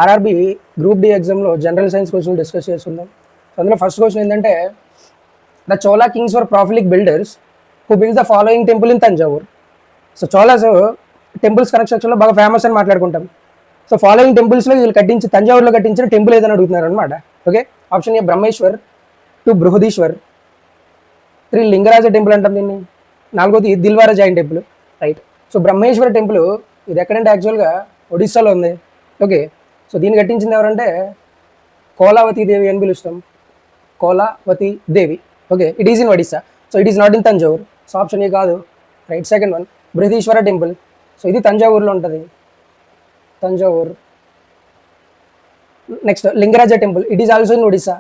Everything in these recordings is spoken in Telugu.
ఆర్ఆర్బి గ్రూప్ డి ఎగ్జామ్లో జనరల్ సైన్స్ క్వశ్చన్ డిస్కస్ చేస్తున్నాం. సో అందులో ఫస్ట్ క్వశ్చన్ ఏంటంటే, the Chola kings were prolific builders who built the following temple in Thanjavur. So Cholas temples కన్స్ట్రక్షన్లో బాగా ఫేమస్ అని మాట్లాడుకుంటాం. సో ఫాలోయింగ్ టెంపుల్స్లో వీళ్ళు తంజావూరులో కట్టించిన టెంపుల్ ఏదని అడుగుతున్నారు అనమాట. Okay, option A Brahmeshwar, 2 Brihadeeswar, 3 Lingaraja temple అంటాం దీన్ని, 4ది Dilwara Jain temple. Right. So Brahmeshwara temple ఇది ఎక్కడంటే యాక్చువల్గా ఒడిస్సాలో ఉంది. ఓకే, సో దీన్ని కట్టించింది ఎవరంటే కోలావతి దేవి అని పిలుస్తాం. Kolavati Devi. Okay, it is in Odisha. So it is not in Thanjavur. So option A కాదు. Right. Second one Brihadeeswara temple. So ఇది తంజావూరులో ఉంటుంది, Thanjavur. Next Lingaraja temple, it is also in Odisha.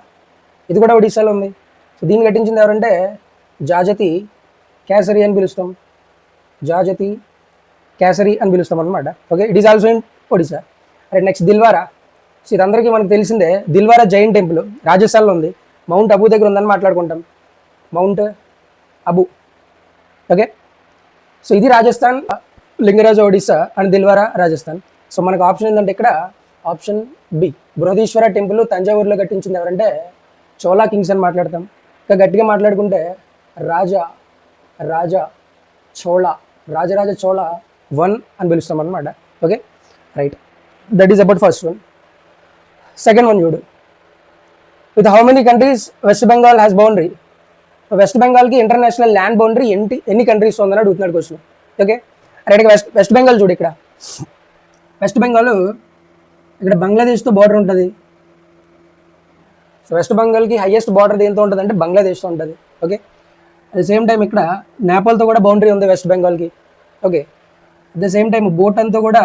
ఇది కూడా ఒడిస్సాలో ఉంది. సో దీన్ని కట్టించింది ఎవరంటే జాజతి కేసరి అని పిలుస్తాం, జాజతి కేసరి అని పిలుస్తాం అనమాట. Okay, it is also in Odisha. Right. Next Dilwara. So ఇదందరికీ మనకు తెలిసిందే, దిల్వారా జైన్ టెంపుల్ రాజస్థాన్లో ఉంది, మౌంట్ అబూ దగ్గర ఉందని మాట్లాడుకుంటాం, మౌంట్ అబూ. ఓకే, సో ఇది రాజస్థాన్, లింగరాజ ఒడిస్సా అండ్ దిల్వారా రాజస్థాన్. సో మనకు ఆప్షన్ ఏంటంటే ఇక్కడ ఆప్షన్ బి బృహదీశ్వర టెంపుల్ తంజావూరులో కట్టించింది ఎవరంటే చోళా కింగ్స్ అని మాట్లాడతాం. ఇంకా గట్టిగా మాట్లాడుకుంటే రాజరాజ చోళ 1 అని పిలుస్తాం అనమాట. Okay, right. That is about first one. Second one చూడు, with how many countries West Bengal has boundary. వెస్ట్ బెంగాల్కి ఇంటర్నేషనల్ ల్యాండ్ బౌండరీ ఎన్ని కంట్రీస్ ఉందని అడుగుతున్నాడు question. Okay, right. West Bengal చూడు, ఇక్కడ వెస్ట్ బెంగాల్ ఇక్కడ బంగ్లాదేశ్తో బార్డర్ ఉంటుంది. సో వెస్ట్ బెంగాల్కి హైయెస్ట్ బార్డర్ దేంతో ఉంటుంది అంటే బంగ్లాదేశ్తో ఉంటుంది. Okay, at the same time ఇక్కడ నేపాల్తో కూడా బౌండరీ ఉంది వెస్ట్ బెంగాల్కి. Okay, at the same time భూటాన్తో కూడా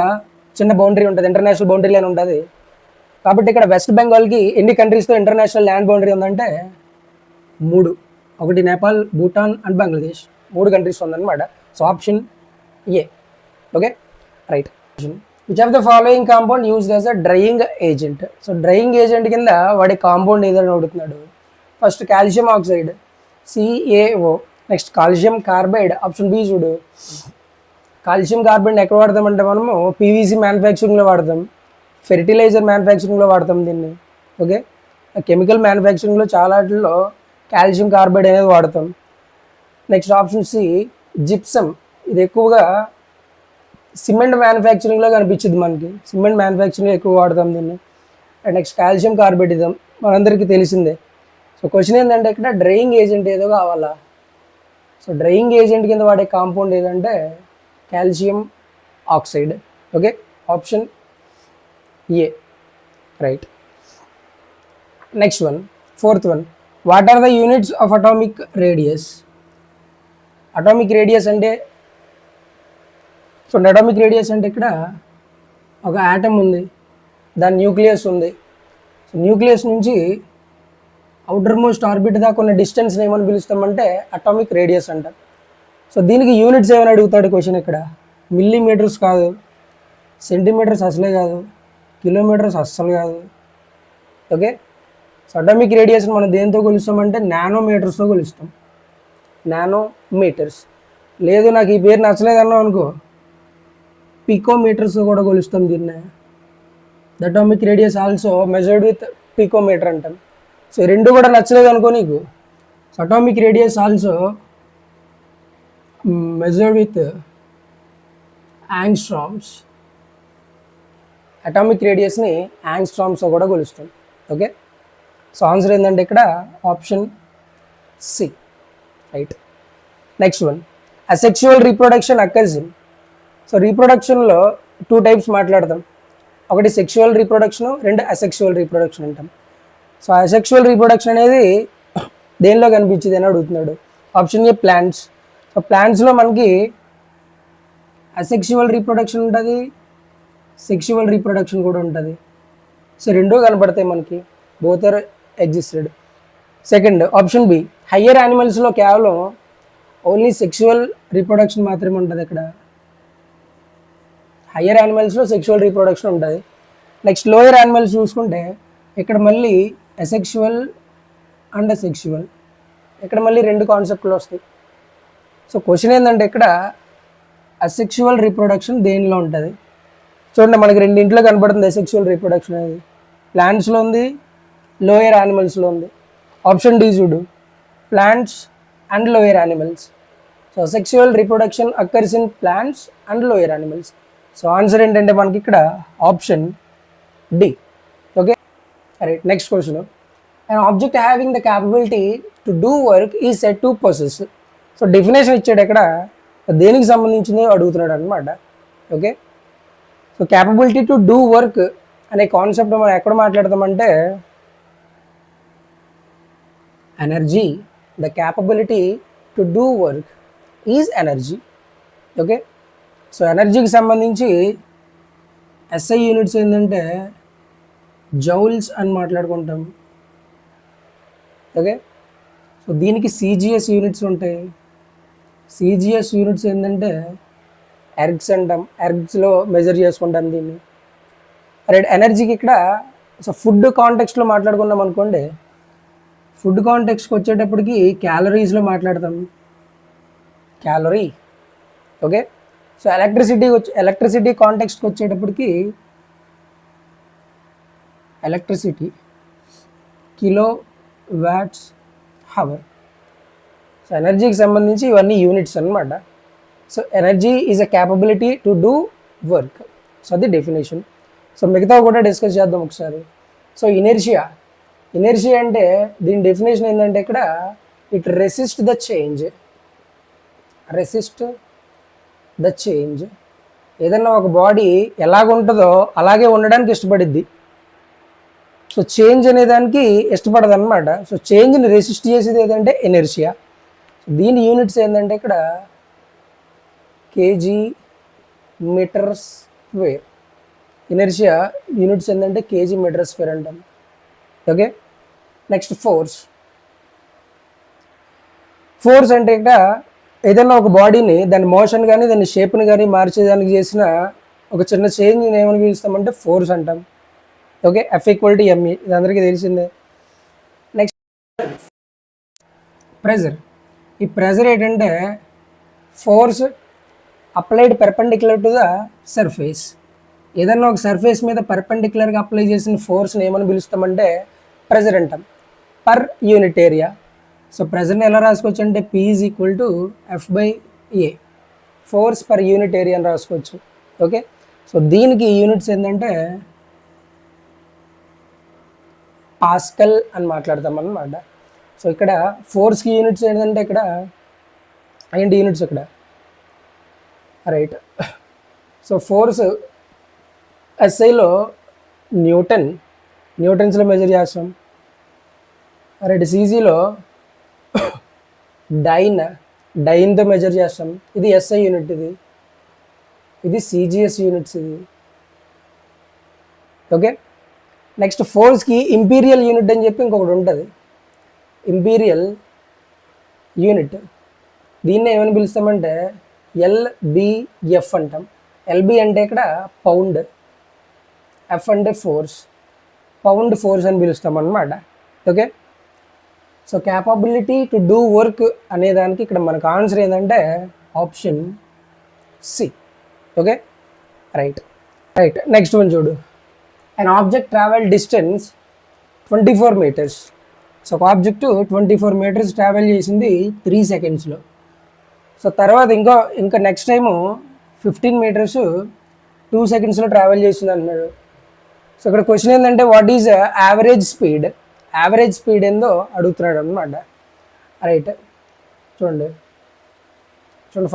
చిన్న బౌండరీ ఉంటుంది, ఇంటర్నేషనల్ బౌండరీ లైన్ ఉంటుంది. కాబట్టి ఇక్కడ వెస్ట్ బెంగాల్కి ఎన్ని కంట్రీస్తో ఇంటర్నేషనల్ ల్యాండ్ బౌండరీ ఉందంటే 3. ఒకటి నేపాల్, భూటాన్ అండ్ బంగ్లాదేశ్, 3 కంట్రీస్ ఉందన్నమాట. So option A. Okay, right. Which of the following compound used as a drying agent. So drying agent కింద వాడి కాంపౌండ్ ఏదని అడుగుతున్నాడు. First calcium oxide, CaO. Next calcium carbide, option B చూడు. కాల్షియం కార్బైడ్ ఎక్కడ వాడతామంటే మనము పీవీసీ మ్యానుఫ్యాక్చరింగ్లో వాడతాం, ఫెర్టిలైజర్ మ్యానుఫ్యాక్చరింగ్లో వాడతాం దీన్ని. ఓకే, కెమికల్ మ్యానుఫ్యాక్చరింగ్లో చాలాట్లో కాల్షియం కార్బైడ్ అనేది వాడతాం. Next option C gypsum. ఇది ఎక్కువగా సిమెంట్ మ్యానుఫ్యాక్చరింగ్లో కనిపించింది మనకి, సిమెంట్ మ్యానుఫ్యాక్చరింగ్లో ఎక్కువ వాడతాం దీన్ని. అండ్ నెక్స్ట్ కాల్షియం కార్బైడ్ ఇదాం మనందరికీ తెలిసిందే. సో క్వశ్చన్ ఏంటంటే ఇక్కడ డ్రైయింగ్ ఏజెంట్ ఏదో కావాలా. సో డ్రైయింగ్ ఏజెంట్ కింద వాడే కాంపౌండ్ ఏదంటే calcium oxide. Okay, option A. Right. Next one, fourth one, what are the units of atomic radius. Atomic radius అంటే అటామిక్ రేడియస్ అంటే ఇక్కడ ఒక ఆటమ్ ఉంది, దాని న్యూక్లియస్ ఉంది. సో న్యూక్లియస్ నుంచి అవుటర్ మోస్ట్ ఆర్బిట్ దాకా ఉన్న డిస్టెన్స్ని ఏమని పిలుస్తామంటే అటామిక్ రేడియస్ అంటారు. సో దీనికి యూనిట్స్ ఏమని అడుగుతాడు క్వశ్చన్. ఇక్కడ మిల్లీమీటర్స్ కాదు, సెంటీమీటర్స్ అసలే కాదు, కిలోమీటర్స్ అస్సలు కాదు. ఓకే, సో అటామిక్ రేడియస్ని మనం దేంతో కొలుస్తామంటే నానోమీటర్స్తో కొలుస్తాం, నానోమీటర్స్. లేదు నాకు ఈ పేరు నచ్చలేదన్నాం అనుకో, పికోమీటర్స్ కూడా కొలుస్తాం దీన్ని. The atomic radius also measured with picometre అంటాం. సో రెండు కూడా నచ్చలేదు అనుకో నీకు, so atomic radius also measured with angstroms. Atomic రేడియస్ని యాంగ్స్ట్రామ్స్తో కూడా కొలుస్తాం. ఓకే, సో ఆన్సర్ ఏంటంటే ఇక్కడ option C. Right. Next one, asexual reproduction occurs in. So రీప్రొడక్షన్లో 2 టైప్స్ మాట్లాడతాం. ఒకటి సెక్షువల్ రీప్రొడక్షన్, 2 అసెక్షువల్ రీప్రొడక్షన్ అంటాం. సో అసెక్షువల్ రీప్రొడక్షన్ అనేది దేనిలో కనిపించింది అని అడుగుతున్నాడు. Option A plants. సో ప్లాంట్స్లో మనకి అసెక్షువల్ రీప్రొడక్షన్ ఉంటుంది, సెక్షువల్ రీప్రొడక్షన్ కూడా ఉంటుంది. సో రెండూ కనపడతాయి మనకి, both are existed. Second option B, higher యానిమల్స్లో కేవలం ఓన్లీ సెక్షువల్ రీప్రొడక్షన్ మాత్రమే ఉంటుంది. ఇక్కడ హయ్యర్ యానిమల్స్లో సెక్షువల్ రీప్రొడక్షన్ ఉంటుంది. నెక్స్ట్ లోయర్ యానిమల్స్ చూసుకుంటే ఇక్కడ మళ్ళీ అసెక్షువల్ అండ్ సెక్షువల్, ఇక్కడ మళ్ళీ 2 కాన్సెప్ట్లు వస్తాయి. సో క్వశ్చన్ ఏంటంటే ఇక్కడ అసెక్షువల్ రీప్రొడక్షన్ దేనిలో ఉంటుంది. చూడండి మనకి రెండింటిలో కనబడుతుంది సెక్షువల్ రీప్రొడక్షన్ అనేది. ప్లాంట్స్లో ఉంది, లోయర్ యానిమల్స్లో ఉంది. ఆప్షన్ డి చూడు, plants and lower animals. So sexual reproduction occurs in plants and lower animals. So answer ఏంటంటే మనకి ఇక్కడ option D. Okay right. Next question, an object having the capability to do work is said to possess. So definition ఇచ్చాడు ఇక్కడ, దేనికి సంబంధించింది అడుగుతున్నాడు అనమాట. Okay, so capability to do work అనే కాన్సెప్ట్ మనం ఎక్కడ మాట్లాడతామంటే energy. The capability to do work is energy. Okay, so ఎనర్జీకి సంబంధించి ఎస్ఐ యూనిట్స్ ఏంటంటే జౌల్స్ అని మాట్లాడుకుంటాం. ఓకే, సో దీనికి సిజిఎస్ యూనిట్స్ ఉంటాయి. సిజిఎస్ యూనిట్స్ ఏంటంటే ఎర్గ్స్ అంటాం, ఎర్గ్స్లో మెజర్ చేసుకుంటాం దీన్ని. రైట్. ఎనర్జీకి ఇక్కడ సో ఫుడ్ కాంటెక్స్ట్లో మాట్లాడుకున్నాం అనుకోండి, ఫుడ్ కాంటెక్స్కి వచ్చేటప్పటికి క్యాలరీస్లో మాట్లాడతాం, క్యాలరీ. ఓకే, సో ఎలక్ట్రిసిటీ కాంటెక్స్కి వచ్చేటప్పటికి electricity kilo watts hour. So ఎనర్జీకి సంబంధించి ఇవన్నీ యూనిట్స్ అన్నమాట. So energy is a capability to do work. So అది డెఫినేషన్. సో మిగతా కూడా డిస్కస్ చేద్దాం ఒకసారి. సో ఇనర్షియా అంటే దీని డెఫినేషన్ ఏంటంటే ఇక్కడ it resist the change. Resist the change. ఏదన్నా ఒక బాడీ ఎలాగుంటుందో అలాగే ఉండడానికి ఇష్టపడిద్ది. సో చేంజ్ అనే దానికి ఇష్టపడదు అనమాట. సో చేంజ్ని రెసిస్ట్ చేసేది ఏదంటే ఎనర్షియా. దీని యూనిట్స్ ఏంటంటే ఇక్కడ KG metres square. Inertia units ఏంటంటే కేజీ మీటర్ స్క్వేర్ అంటాం. Okay, next force. ఫోర్స్ అంటే ఇక్కడ ఏదైనా ఒక బాడీని దాని మోషన్ కానీ దాని షేప్ని కానీ మార్చేదానికి చేసిన ఒక చిన్న చేంజ్ని ఏమని పిలుస్తామంటే ఫోర్స్ అంటాం. ఓకే, F = ME, ఇది అందరికీ తెలిసిందే. Next pressure. ఈ ప్రెజర్ ఏంటంటే force applied perpendicular to the surface. ఏదన్నా ఒక సర్ఫేస్ మీద పెర్పెండిక్యులర్గా అప్లై చేసిన ఫోర్స్ని ఏమని పిలుస్తామంటే ప్రెజర్ అంటాం, పర్ యూనిట్ ఏరియా. సో ప్రెజర్ని ఎలా రాసుకోవచ్చు అంటే P = F/A, force per unit area అని రాసుకోవచ్చు. ఓకే, సో దీనికి యూనిట్స్ ఏంటంటే పాస్కల్ అని మాట్లాడతాం అన్నమాట. సో ఇక్కడ ఫోర్స్కి యూనిట్స్ ఏంటంటే ఇక్కడ ఏంటి యూనిట్స్ ఇక్కడ, రైట్. సో ఫోర్స్ ఎస్ఐలో న్యూటన్స్లో మెజర్ చేస్తాం. రైట్. సీజీలో డైన్తో మెజర్ చేస్తాం. ఇది ఎస్ఐ యూనిట్, ఇది సిజిఎస్ యూనిట్స్ ఇది. ఓకే, నెక్స్ట్ ఫోర్స్కి ఇంపీరియల్ యూనిట్ అని చెప్పి ఇంకొకటి ఉంటుంది, ఇంపీరియల్ యూనిట్. దీన్ని ఏమని పిలుస్తామంటే LBF అంటాం. LB అంటే ఇక్కడ పౌండ్, F అంటే ఫోర్స్, పౌండ్ ఫోర్స్ అని పిలుస్తాం అన్నమాట. Okay, so capability to do work అనేదానికి ఇక్కడ మనకు ఆన్సర్ ఏంటంటే option C. Okay right. Next one చూడు, an object travel distance 24 meters. సో ఒక ఆబ్జెక్టు 24 meters ట్రావెల్ చేసింది 3 secondsలో. సో తర్వాత ఇంకా నెక్స్ట్ టైము 15 meters 2 secondsలో ట్రావెల్ చేసింది అన్నాడు. సో ఇక్కడ క్వశ్చన్ ఏంటంటే what is average speed. Average speed ఏందో అడుగుతున్నాడు అనమాట. రైట్. చూడండి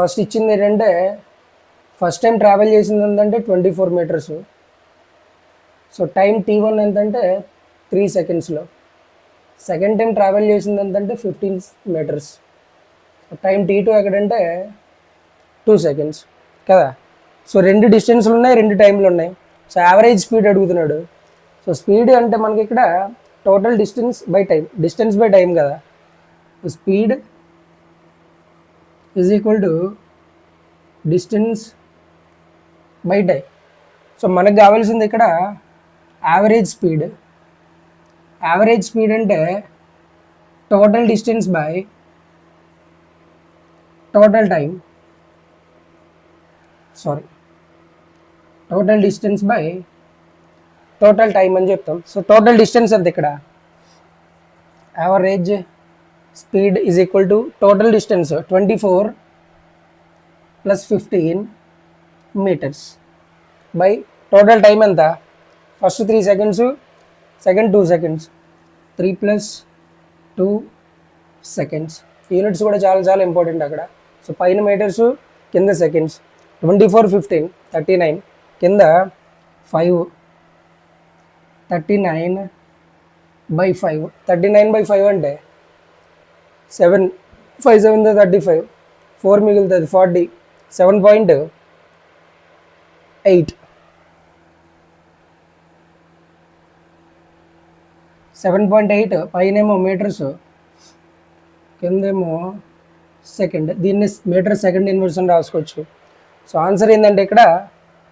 ఫస్ట్ ఇచ్చింది ఏంటంటే ఫస్ట్ టైం ట్రావెల్ చేసింది ఏంటంటే 24 meters. సో టైం T1 ఎంతంటే 3 secondsలో. సెకండ్ టైం ట్రావెల్ చేసింది ఎంతంటే 15 meters. టైం T2 ఎక్కడంటే 2 seconds కదా. సో రెండు డిస్టెన్స్లు ఉన్నాయి, రెండు టైంలు ఉన్నాయి. సో యావరేజ్ స్పీడ్ అడుగుతున్నాడు. సో స్పీడ్ అంటే మనకి ఇక్కడ టోటల్ డిస్టెన్స్ బై టైం కదా. Speed is equal to distance by time. So మనకు కావాల్సింది ఇక్కడ యావరేజ్ స్పీడ్. యావరేజ్ స్పీడ్ అంటే total distance by total time. Total distance by total time అని చెప్తాం. సో టోటల్ డిస్టెన్స్ అంత ఇక్కడ average speed is equal to total distance 24 + 15 metres by total time ఎంత, first 3 seconds, second 2 seconds, 3 + 2 seconds. Units కూడా చాలా చాలా ఇంపార్టెంట్ అక్కడ. సో పైన మీటర్స్, కింద సెకండ్స్. 24 15 39, కింద 5 39/5. 39/5 అంటే 7 5 7 35, 4 మిగులుతుంది 40, 7.8 7.8 పైనేమో మీటర్స్, కిందేమో సెకండ్. దీన్ని మీటర్ సెకండ్ ఇన్వర్స్ అని రాసుకోవచ్చు. సో ఆన్సర్ ఏంటంటే ఇక్కడ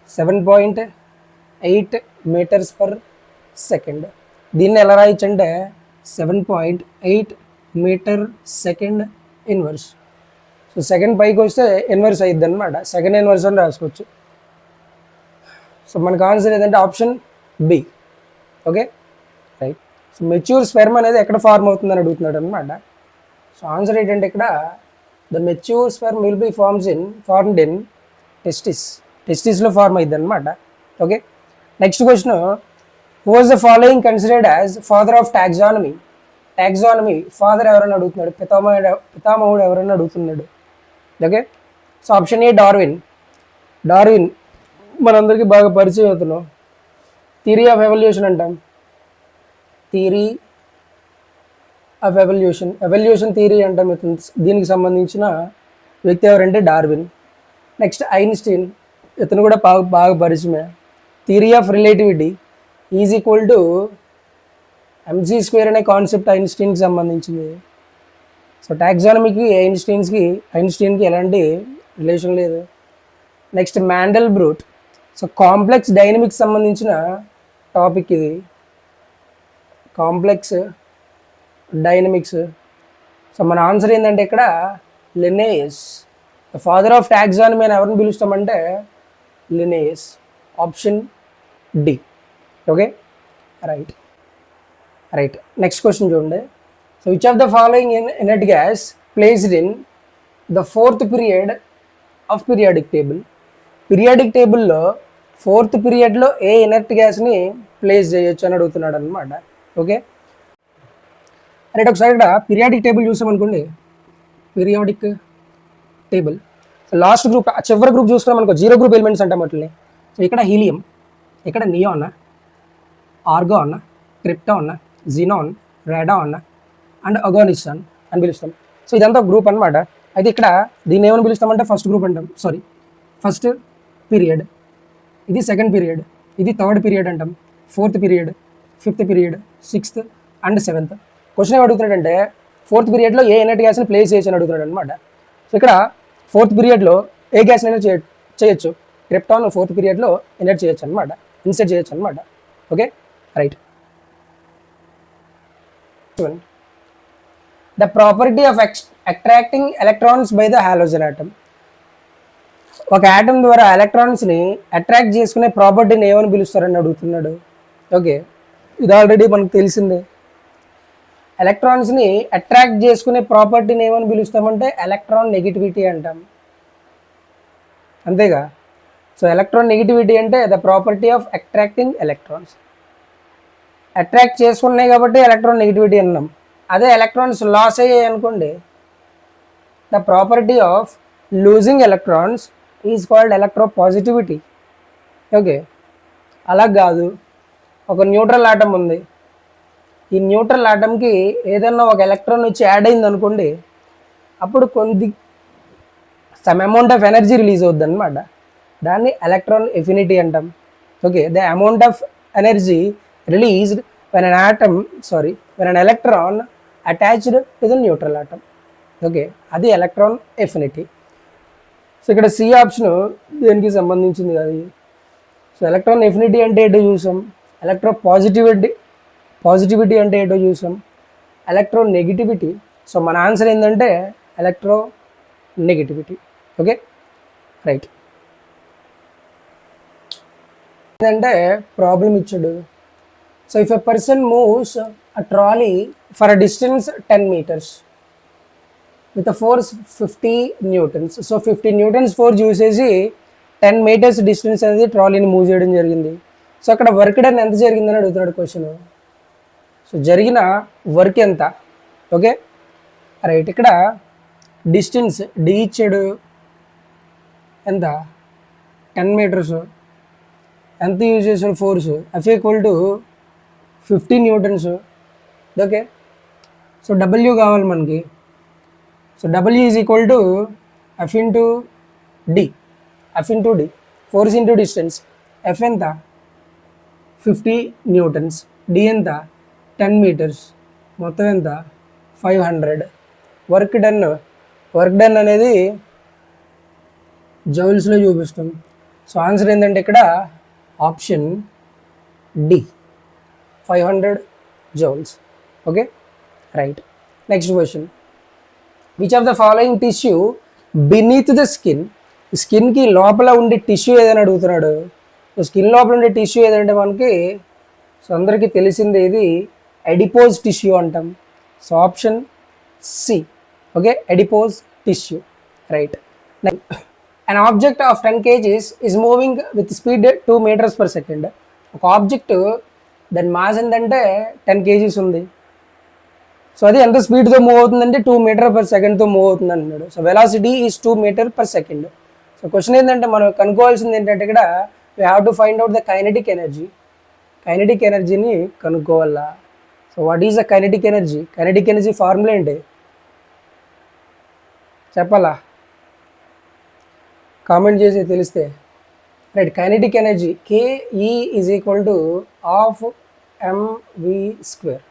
7.8 మీటర్స్ పర్ సెకండ్. దీన్ని ఎలా రాయొచ్చు అంటే 7.8 metre second inverse. So second పైకి వస్తే ఇన్వర్స్ అయ్యిద్ది అనమాట, సెకండ్ ఇన్వర్స్ అని రాసుకోవచ్చు. సో మనకు ఆన్సర్ ఏదంటే option B. Okay right. So mature sperm అనేది ఎక్కడ ఫార్మ్ అవుతుందని అడుగుతున్నాడు అనమాట. సో ఆన్సర్ ఏంటంటే ఇక్కడ the mature sperm will be formed in టెస్టిస్లో ఫార్మ్ అయ్యిద్ది అనమాట. Okay next question, who was the following considered as father of taxonomy? Taxonomy father ఎవరైనా అడుగుతున్నాడు, పితామహుడు ఎవరైనా అడుగుతున్నాడు. Okay so option A Darwin. Darwin మనందరికీ బాగా పరిచయం అవుతున్నాం. థియరీ ఆఫ్ ఎవల్యూషన్ అంటాం. థియరీ ఆఫ్ ఎవల్యూషన్ థియరీ అంటాం. దీనికి సంబంధించిన వ్యక్తి ఎవరంటే డార్విన్. నెక్స్ట్ ఐన్స్టీన్, ఇతను కూడా బాగా పరిచయమే. Theory of relativity is equal to mc² అనే కాన్సెప్ట్ ఐన్స్టీన్కి సంబంధించింది. సో టాక్సానమీకి ఐన్స్టీన్కి ఎలాంటి రిలేషన్ లేదు. Next Mandelbrot. So complex dynamics సంబంధించిన టాపిక్ ఇది, కాంప్లెక్స్ డైనమిక్స్. సో మన ఆన్సర్ ఏంటంటే ఇక్కడ Linnaeus. The father of taxonomy అని ఎవరిని పిలుస్తామంటే Linnaeus. Option D. Okay right. Next question చూడండి. So which of the following inert gas placed in the 4th period of periodic table? Periodic టేబుల్లో 4th పీరియడ్లో ఏ ఇనర్ట్ గ్యాస్ని ప్లేస్ చేయొచ్చు అని అడుగుతున్నాడు అనమాట. Okay right. ఒకసారి ఇక్కడ పీరియాడిక్ టేబుల్ చూసామనుకోండి, పీరియాడిక్ టేబుల్ లాస్ట్ గ్రూప్, చివరి గ్రూప్ చూసుకున్నాం అనుకో, 0 గ్రూప్ ఎలిమెంట్స్ అంటాం వాటిని. సో ఇక్కడ హీలియం, ఇక్కడ neon, argon, krypton, xenon, radon and oganesson అని పిలుస్తాం. సో ఇదంతా గ్రూప్ అనమాట. అయితే ఇక్కడ దీన్ని ఏమని పిలుస్తామంటే ఫస్ట్ గ్రూప్ అంటాం, ఫస్ట్ పీరియడ్. ఇది సెకండ్ పీరియడ్, ఇది థర్డ్ పీరియడ్ అంటాం, 4th period, 5th period, 6th and 7th. Question ఏం అడుగుతున్నాడంటే 4th పీరియడ్లో ఏ ఎనర్జీ గ్యాస్ని ప్లేస్ చేయొచ్చు అని అడుగుతున్నాడు అనమాట. సో ఇక్కడ 4th పీరియడ్లో ఏ గ్యాస్ ఎనర్జీ చేయొచ్చు? క్రిప్టాన్ 4th పీరియడ్లో ఎనర్జీ చేయొచ్చు అనమాట, ఇన్సెట్ చేయొచ్చు అనమాట. Okay right. The property of attracting electrons by the halogen atom. ఒక ఆటమ్ ద్వారా ఎలక్ట్రాన్స్ని అట్రాక్ట్ చేసుకునే ప్రాపర్టీని ఏమని పిలుస్తారని అడుగుతున్నాడు. ఓకే ఇది ఆల్రెడీ మనకు తెలిసిందే. ఎలక్ట్రాన్స్ని అట్రాక్ట్ చేసుకునే ప్రాపర్టీని ఏమని పిలుస్తామంటే ఎలక్ట్రాన్ నెగిటివిటీ అంటాం, అంతేగా. సో ఎలక్ట్రాన్ నెగిటివిటీ అంటే the property of attracting electrons. Attract చేసుకున్నాయి కాబట్టి ఎలక్ట్రాన్ నెగిటివిటీ అన్నాం. అదే ఎలక్ట్రాన్స్ లాస్ అయ్యాయి అనుకోండి, the property of losing electrons is called electropositivity. Okay అలా కాదు, ఒక న్యూట్రల్ ఆటమ్ ఉంది, ఈ న్యూట్రల్ ఆటమ్కి ఏదైనా ఒక ఎలక్ట్రాన్ వచ్చి యాడ్ అయింది అనుకోండి, అప్పుడు some amount of energy release అవుద్ది అనమాట. దాన్ని ఎలక్ట్రాన్ ఎఫినిటీ అంటాం. Okay the amount of energy released when an electron attached to the neutral atom. Okay అది ఎలక్ట్రాన్ ఎఫినిటీ. సో ఇక్కడ సి ఆప్షన్ దేనికి సంబంధించింది కాదు. సో ఎలక్ట్రాన్ ఎఫినిటీ అంటే ఏంటో చూసాం, పాజిటివిటీ అంటే ఏంటో చూసాం, ఎలక్ట్రో నెగిటివిటీ. సో మన ఆన్సర్ ఏంటంటే ఎలక్ట్రో నెగిటివిటీ. Okay right. ఏంటంటే ప్రాబ్లం ఇచ్చాడు. So if a person moves a trolley for a distance 10 meters with a force 50 newtons. So 50 newtons force use చేసి 10 meters డిస్టెన్స్ అనేది ట్రాలీని మూవ్ చేయడం జరిగింది. సో అక్కడ వర్క్ డన్ ఎంత జరిగిందని అడుగుతున్నాడు క్వశ్చన్. సో జరిగిన వర్క్ ఎంత? Okay right. ఇక్కడ డిస్టెన్స్ డి ఇచ్చాడు, ఎంత 10 meters. ఎంత యూజ్ చేసాడు force? F equal to 50 newtons. Okay so W కావాలి మనకి. So W is equal to F into D. F into D, force into distance. F ఎంత? 50 newtons. డి ఎంత? 10 meters. మొత్తం ఎంత? 500. Work done. వర్క్ డన్ అనేది జౌల్స్లో చూపిస్తాం. సో ఆన్సర్ ఏంటంటే ఇక్కడ option D, 500 joules. Okay right. Next question, which of the following tissue beneath the skin? స్కిన్కి లోపల ఉండే టిష్యూ ఏదైనా అడుగుతున్నాడు. సో స్కిన్ లోపల ఉండే టిష్యూ ఏదంటే మనకి సో అందరికీ తెలిసిందే, ఇది ఎడిపోజ్ టిష్యూ అంటాం. So option C. Okay adipose tissue right. An object of 10 kgs is moving with speed 2 meters per second. ఒక ఆబ్జెక్ట్ దాని మాస్ ఏంటంటే 10 kgs ఉంది. సో అది ఎంత స్పీడ్తో మూవ్ అవుతుందంటే 2 meters per second మూవ్ అవుతుంది అన్నాడు. So velocity is 2 meters per second. So question ఏంటంటే మనం కనుక్కోవాల్సింది ఏంటంటే ఇక్కడ we have to find out the kinetic energy. Kinetic ఎనర్జీని కనుక్కోవాలా. So what is the kinetic energy? Kinetic energy formula ఏంటి చెప్పాలా? కామెంట్ చేసి తెలిస్తే right. Kinetic energy KE is equal to half M V square.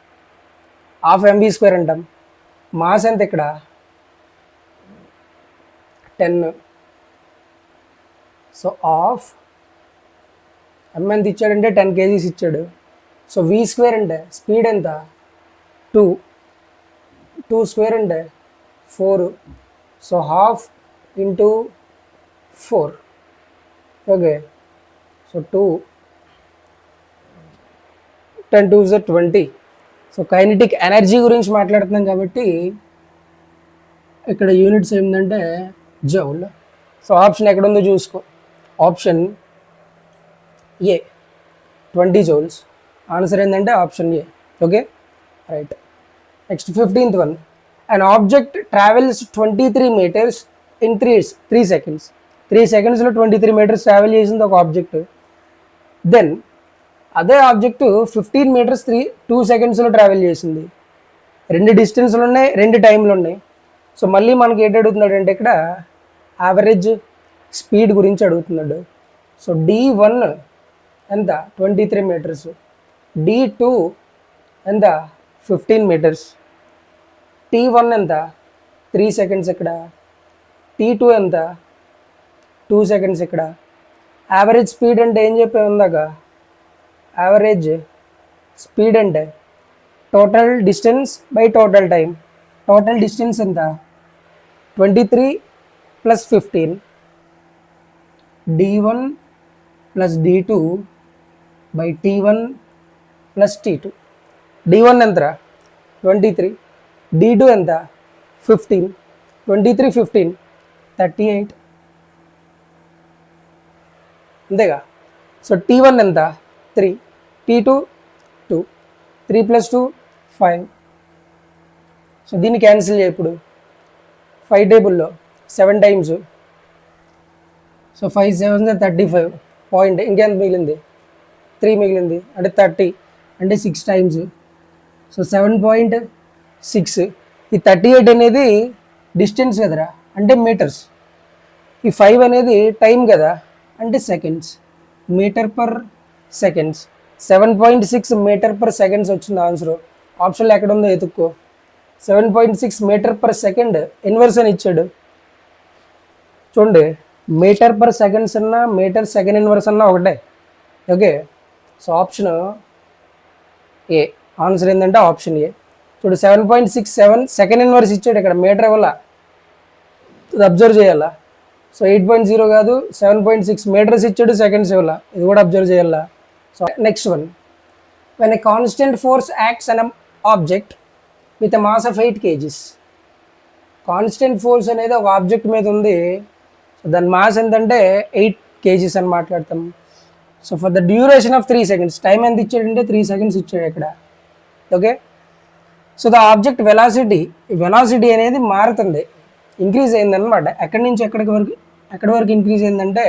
Half M V square అంటాం. మాస్ ఎంత ఇక్కడ? 10. సో హాఫ్ ఎం ఎంత ఇచ్చాడంటే 10 kgs ఇచ్చాడు. సో వి స్క్వేర్ అంటే స్పీడ్ ఎంత? 2. 2 స్క్వేర్ అంటే 4. So half into 4. Okay so 2 10 2 is 20. So kinetic energy గురించి మాట్లాడుతున్నాం కాబట్టి ఇక్కడ యూనిట్స్ ఏంటంటే జౌల్. సో ఆప్షన్ ఎక్కడ ఉందో చూసుకో. Option A 20 joules. ఆన్సర్ ఏంటంటే option A. Okay right. Next 15th one, an object travels 23 meters in 3 seconds. 3 secondsలో 23 meters travel చేసింది ఒక ఆబ్జెక్ట్. దెన్ అదే ఆబ్జెక్టు 15 meters 2 secondsలో ట్రావెల్ చేసింది. 2 డిస్టెన్స్లు ఉన్నాయి, 2 టైంలు ఉన్నాయి. సో మళ్ళీ మనకి ఏంటి అడుగుతున్నాడు అంటే ఇక్కడ యావరేజ్ స్పీడ్ గురించి అడుగుతున్నాడు. సో D1 ఎంత? 23 meters. D2 ఎంత? 15 meters. T1 ఎంత? 3 seconds ఇక్కడ. T2 ఎంత? 2 seconds ఇక్కడ. యావరేజ్ స్పీడ్ అంటే ఏం చెప్పాము ఇందాక? యావరేజ్ స్పీడ్ అంటే total distance by total time. Total distance ఎంత? 23 + 15. D1 + D2 by T1 + T2. D1 ఎంతరా? 23. D2 ఎంత? 15. 23 15 38. అంతేగా. సో T1 ఎంత? 3. T2 2. 3 + 2 5. సో దీన్ని క్యాన్సిల్ చేయ ఇప్పుడు. 5 టేబుల్లో 7 times. So 5 7 35 point. ఇంకెంత మిగిలింది? 3 మిగిలింది అంటే 30 అంటే 6 times. సో 7.6. ఈ 38 అనేది డిస్టెన్స్ కదరా, అంటే మీటర్స్. ఈ 5 అనేది టైం కదా, అంటే seconds. Metre per seconds. 7.6 metre per seconds వచ్చింది ఆన్సర్. ఆప్షన్లో ఎక్కడ ఉందో ఎతుక్కో. 7.6 మీటర్ పర్ సెకండ్ ఇన్వర్స్ అని ఇచ్చాడు చూడండి. మీటర్ పర్ సెకండ్స్ అన్నా మీటర్ సెకండ్ ఇన్వర్స్ అన్నా ఒకటే. Okay so option A. Answer ఏంటంటే ఆప్షన్ ఏ. చూడు 7.67 సెకండ్ ఇన్వర్స్ ఇచ్చాడు ఇక్కడ, మీటర్ వల్ల అబ్జర్వ్ చేయాలా. సో 8.0 కాదు 7.6 మీటర్స్ ఇచ్చాడు సెకండ్స్ ఇవ్వాల, ఇది కూడా అబ్జర్వ్ చేయాలా. So next one, when a constant force acts on an object with a mass of 8 kgs. Constant force అనేది ఒక ఆబ్జెక్ట్ మీద ఉంది, సో దాని మాస్ ఎంతంటే 8 kgs అని మాట్లాడతాం. So for the duration of 3 seconds, time ఎంత ఇచ్చాడంటే 3 seconds ఇచ్చాడు ఇక్కడ. Okay, so the object velocity అనేది మారుతుంది, ఇంక్రీజ్ అయిందనమాట. ఎక్కడి నుంచి ఎక్కడి వరకు ఇంక్రీజ్ అయిందంటే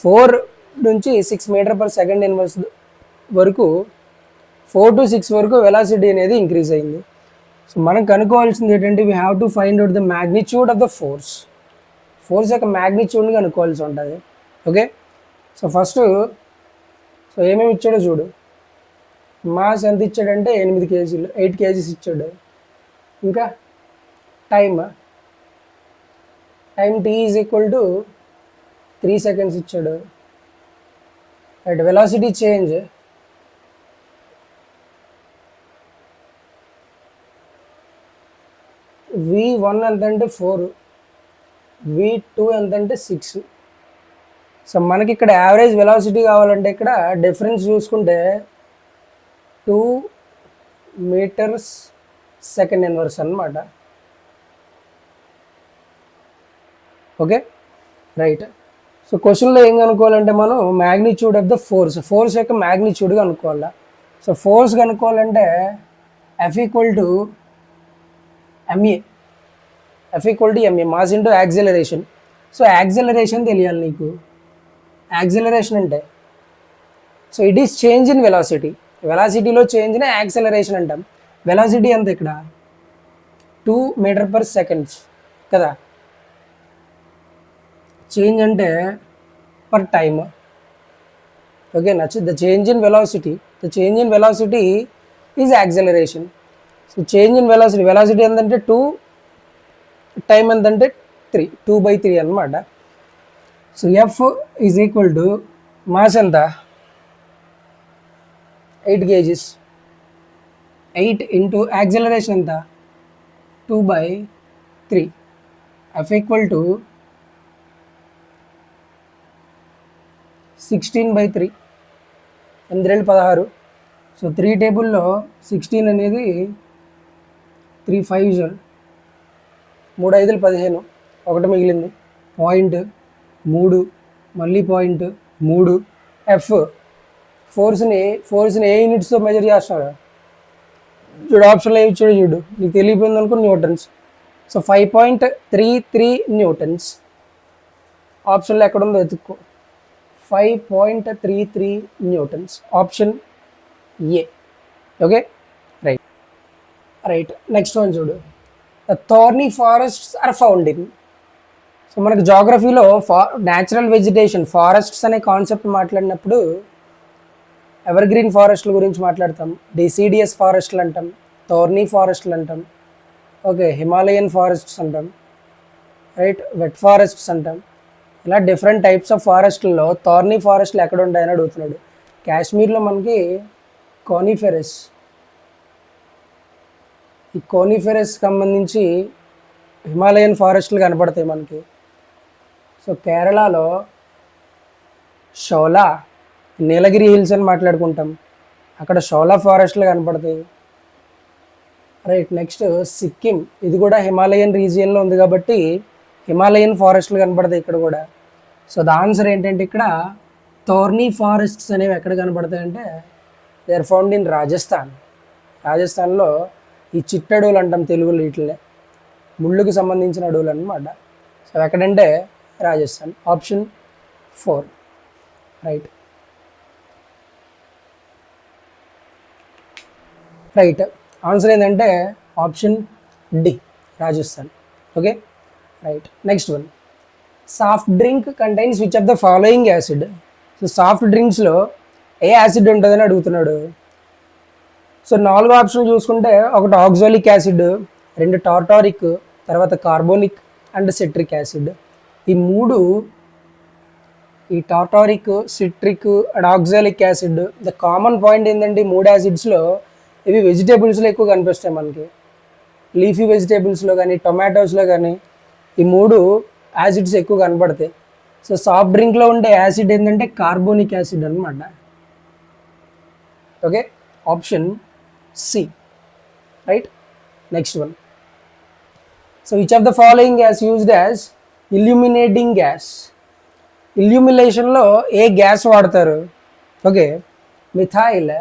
4 నుంచి 6 మీటర్ పర్ సెకండ్ ఇన్వర్స్ వరకు, 4 to 6 వరకు వెలాసిటీ అనేది ఇంక్రీజ్ అయింది. సో మనం కనుక్కోవాల్సింది ఏంటంటే we have to find out the magnitude of the force యొక్క మ్యాగ్నిట్యూడ్ని కనుక్కోవాల్సి ఉంటుంది. ఓకే, సో ఫస్ట్ సో ఏమేమి ఇచ్చాడో చూడు. మాస్ ఎంత ఇచ్చాడంటే 8 kgs, 8 kgs ఇచ్చాడు. ఇంకా time t is equal to 3 seconds ఇచ్చాడు. రైట్, వెలాసిటీ చేంజ్ v1 ఎంతంటే 4, v2 ఎంతంటే 6. సో మనకి ఇక్కడ యావరేజ్ వెలాసిటీ కావాలంటే ఇక్కడ డిఫరెన్స్ చూసుకుంటే 2 meters సెకండ్ ఇన్వర్స్ అనమాట. Okay, right. సో క్వశ్చన్లో ఏం కనుక్కోవాలంటే మనం మ్యాగ్నిట్యూడ్ ఆఫ్ ద ఫోర్స్ యొక్క మ్యాగ్నిట్యూడ్ కనుక్కోవాలా. సో ఫోర్స్ కనుక్కోవాలంటే F equal to ma, mass into acceleration. So acceleration తెలియాలి నీకు. యాక్సిలరేషన్ అంటే so it is change in వెలాసిటీలో చేంజ్ని యాక్సిలరేషన్ అంటాం. వెలాసిటీ ఎంత ఇక్కడ 2 మీటర్ పర్ సెకండ్స్ కదా, చేంజ్ అంటే per time. Okay, the change in velocity is acceleration. So change in velocity ఎంతంటే 2, టైం ఎంతంటే 3, 2/3 అనమాట. So F is equal to mass ఎంత 8 kgs, 8 ఇంటూ యాక్సిలరేషన్ ఎంత 2/3. F equal to 16/3, 8×16. సో 3 టేబుల్లో 16 అనేది 3 5s, 3 5s 15, ఒకటి మిగిలింది. పాయింట్ 3, మళ్ళీ పాయింట్ 3. F ఫోర్స్ని ఏ యూనిట్స్తో మెజర్ చేస్తాడు చూడు, ఆప్షన్లో ఏమి ఇచ్చాడు చూడు, నీకు తెలియపోయింది అనుకో న్యూటన్స్. So 5.33 Newton's. ఆప్షన్లో ఎక్కడ ఉందో వెతుక్కో, 5.33 newtons, option A. Okay, right. Next one చూడు, the thorny forests are found in. So మనకు జాగ్రఫీలో న్యాచురల్ వెజిటేషన్ ఫారెస్ట్స్ అనే కాన్సెప్ట్ మాట్లాడినప్పుడు ఎవర్ గ్రీన్ ఫారెస్ట్ల గురించి మాట్లాడతాం, డెసిడియస్ ఫారెస్ట్లు అంటాం, థార్నీ ఫారెస్ట్లు అంటాం, ఓకే, హిమాలయన్ ఫారెస్ట్స్ అంటాం, రైట్, వెట్ ఫారెస్ట్స్ అంటాం. ఇలా డిఫరెంట్ టైప్స్ ఆఫ్ ఫారెస్ట్లలో థార్నీ ఫారెస్ట్లు ఎక్కడ ఉంటాయని అడుగుతున్నాడు. కాశ్మీర్లో మనకి కోనిఫెరస్, ఈ కోనిఫెరస్ సంబంధించి హిమాలయన్ ఫారెస్ట్లు కనపడతాయి మనకి. సో కేరళలో షోలా, నీలగిరి హిల్స్ అని మాట్లాడుకుంటాం, అక్కడ షోలా ఫారెస్ట్లు కనపడతాయి. రైట్, నెక్స్ట్ సిక్కిం, ఇది కూడా హిమాలయన్ రీజియన్లో ఉంది కాబట్టి హిమాలయన్ ఫారెస్ట్లు కనపడతాయి ఇక్కడ కూడా. సో ద ఆన్సర్ ఏంటంటే ఇక్కడ థార్నీ ఫారెస్ట్స్ అనేవి ఎక్కడ కనపడతాయంటే దే ఆర్ ఫౌండ్ ఇన్ రాజస్థాన్లో ఈ చిట్టడవులు అంటాం తెలుగులో, వీటినే ముళ్ళుకు సంబంధించిన అడవులు అన్నమాట. సో ఎక్కడంటే రాజస్థాన్, ఆప్షన్ 4. రైట్, ఆన్సర్ ఏంటంటే option D, Rajasthan. Okay, right. Next one, soft drink contains which of the following acid. So soft డ్రింక్స్లో ఏ యాసిడ్ ఉంటుందని అడుగుతున్నాడు. సో 4 ఆప్షన్ చూసుకుంటే ఒకటి ఆక్సాలిక్ యాసిడ్, 2 టార్టారిక్, తర్వాత కార్బోనిక్ అండ్ సిట్రిక్ యాసిడ్. ఈ tartaric, citric and oxalic acid, the common point ఏంటంటే ఈ 3 యాసిడ్స్లో ఇవి వెజిటేబుల్స్లో ఎక్కువ కనిపిస్తాయి మనకి. లీఫీ వెజిటేబుల్స్లో కానీ టొమాటోస్లో కానీ ఈ 3 యాసిడ్స్ ఎక్కువ కనపడతాయి. సో సాఫ్ట్ డ్రింక్లో ఉండే యాసిడ్ ఏంటంటే కార్బోనిక్ యాసిడ్ అనమాట. Okay, option C, right. Next one. So which of the following gas used as illuminating gas? ఇల్యూమినేషన్లో ఏ గ్యాస్ వాడతారు? Okay, methyl.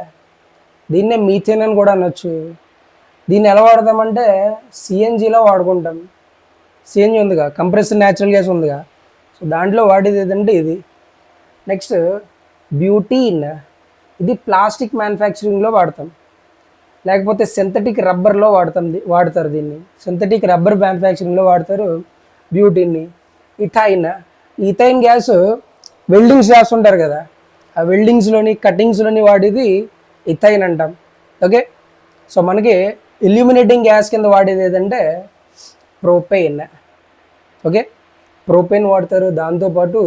దీన్నే మీథేన్ అని కూడా అనొచ్చు. దీన్ని ఎలా వాడతామంటే సిఎన్జిలో వాడుకుంటాం. సిఎన్జి ఉందిగా, కంప్రెస్డ్ న్యాచురల్ గ్యాస్ ఉందిగా, సో దాంట్లో వాడేది ఏదంటే ఇది. Next butene. ఇది ప్లాస్టిక్ మ్యానుఫ్యాక్చరింగ్లో వాడతాం, లేకపోతే సింథటిక్ రబ్బర్లో వాడతారు దీన్ని. సింథటిక్ రబ్బర్ మ్యానుఫ్యాక్చరింగ్లో వాడతారు బ్యూటీన్ని. ఇథైన్. ఇథైన్ గ్యాస్ వెల్డింగ్స్ చేస్తుంటారు కదా, ఆ వెల్డింగ్స్లోని కటింగ్స్లోని వాడేది ఇథైన్ అంటాం. ఓకే, సో మనకి ఇల్యూమినేటింగ్ గ్యాస్ కింద వాడేది ఏదంటే ప్రోపెయిన్. ఓకే, ప్రోపెయిన్ వాడతారు. దాంతోపాటు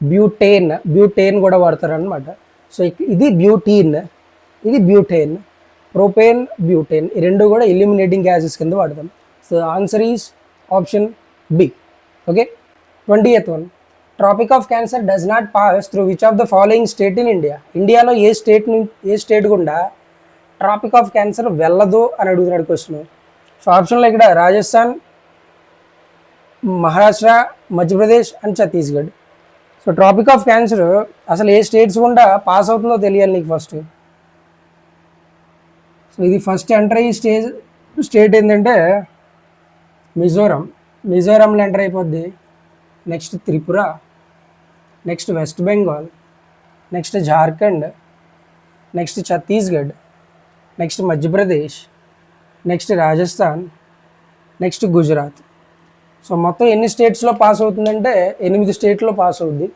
బ్యూటేన్ కూడా వాడతారు అనమాట. సో ఇది బ్యూటీన్, ఇది బ్యూటేన్. ప్రోపెయిన్, బ్యూటేన్ ఈ రెండు కూడా ఇల్యూమినేటింగ్ గ్యాసెస్ కింద వాడతాం. So answer is option B. Okay, 20th one. Tropic of cancer does not pass through which of the following state in India? ఇండియాలో ఏ స్టేట్ గుండా ట్రాపిక్ ఆఫ్ క్యాన్సర్ వెళ్ళదు అని అడుగుతున్నాడు క్వశ్చన్. సో ఆప్షన్లో ఇక్కడ Rajasthan, Maharashtra, Madhya Pradesh and Chhattisgarh. So tropic of cancer అసలు ఏ స్టేట్స్ గుండా పాస్ అవుతుందో తెలియాలి నీకు ఫస్ట్. సో ఇది ఫస్ట్ ఎంటర్ అయ్యి స్టేట్ ఏంటంటే మిజోరంలో ఎంటర్ అయిపోద్ది. Next Tripura, next west Bengal, next Jharkhand, next Chhattisgarh, next Madhya Pradesh, next Rajasthan, next Gujarat. So మొత్తం ఎన్ని స్టేట్స్లో పాస్ అవుతుందంటే 8 స్టేట్లో పాస్ అవుద్ది.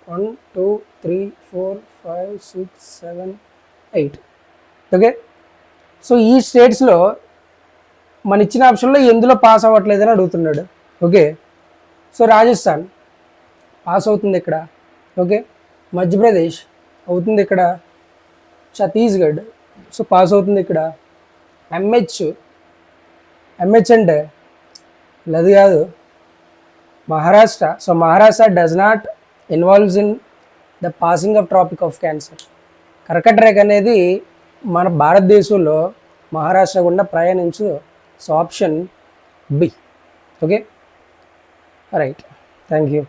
1 2 3 4 5 6 7 8. ఓకే, సో ఈ స్టేట్స్లో మన ఇచ్చిన ఆప్షన్లో ఎందులో పాస్ అవ్వట్లేదని అడుగుతున్నాడు. ఓకే, సో రాజస్థాన్ పాస్ అవుతుంది ఇక్కడ. ఓకే, మధ్యప్రదేశ్ అవుతుంది ఇక్కడ. ఛత్తీస్గఢ్ సో పాస్ అవుతుంది ఇక్కడ. ఎంహెచ్ అంటే లేదు కాదు, Maharashtra. So Maharashtra does not involves in the passing of tropic of cancer. కర్కట్ అనేది మన భారతదేశంలో మహారాష్ట్ర గుండా ప్రయాణించు. So option B. Okay, right, thank you.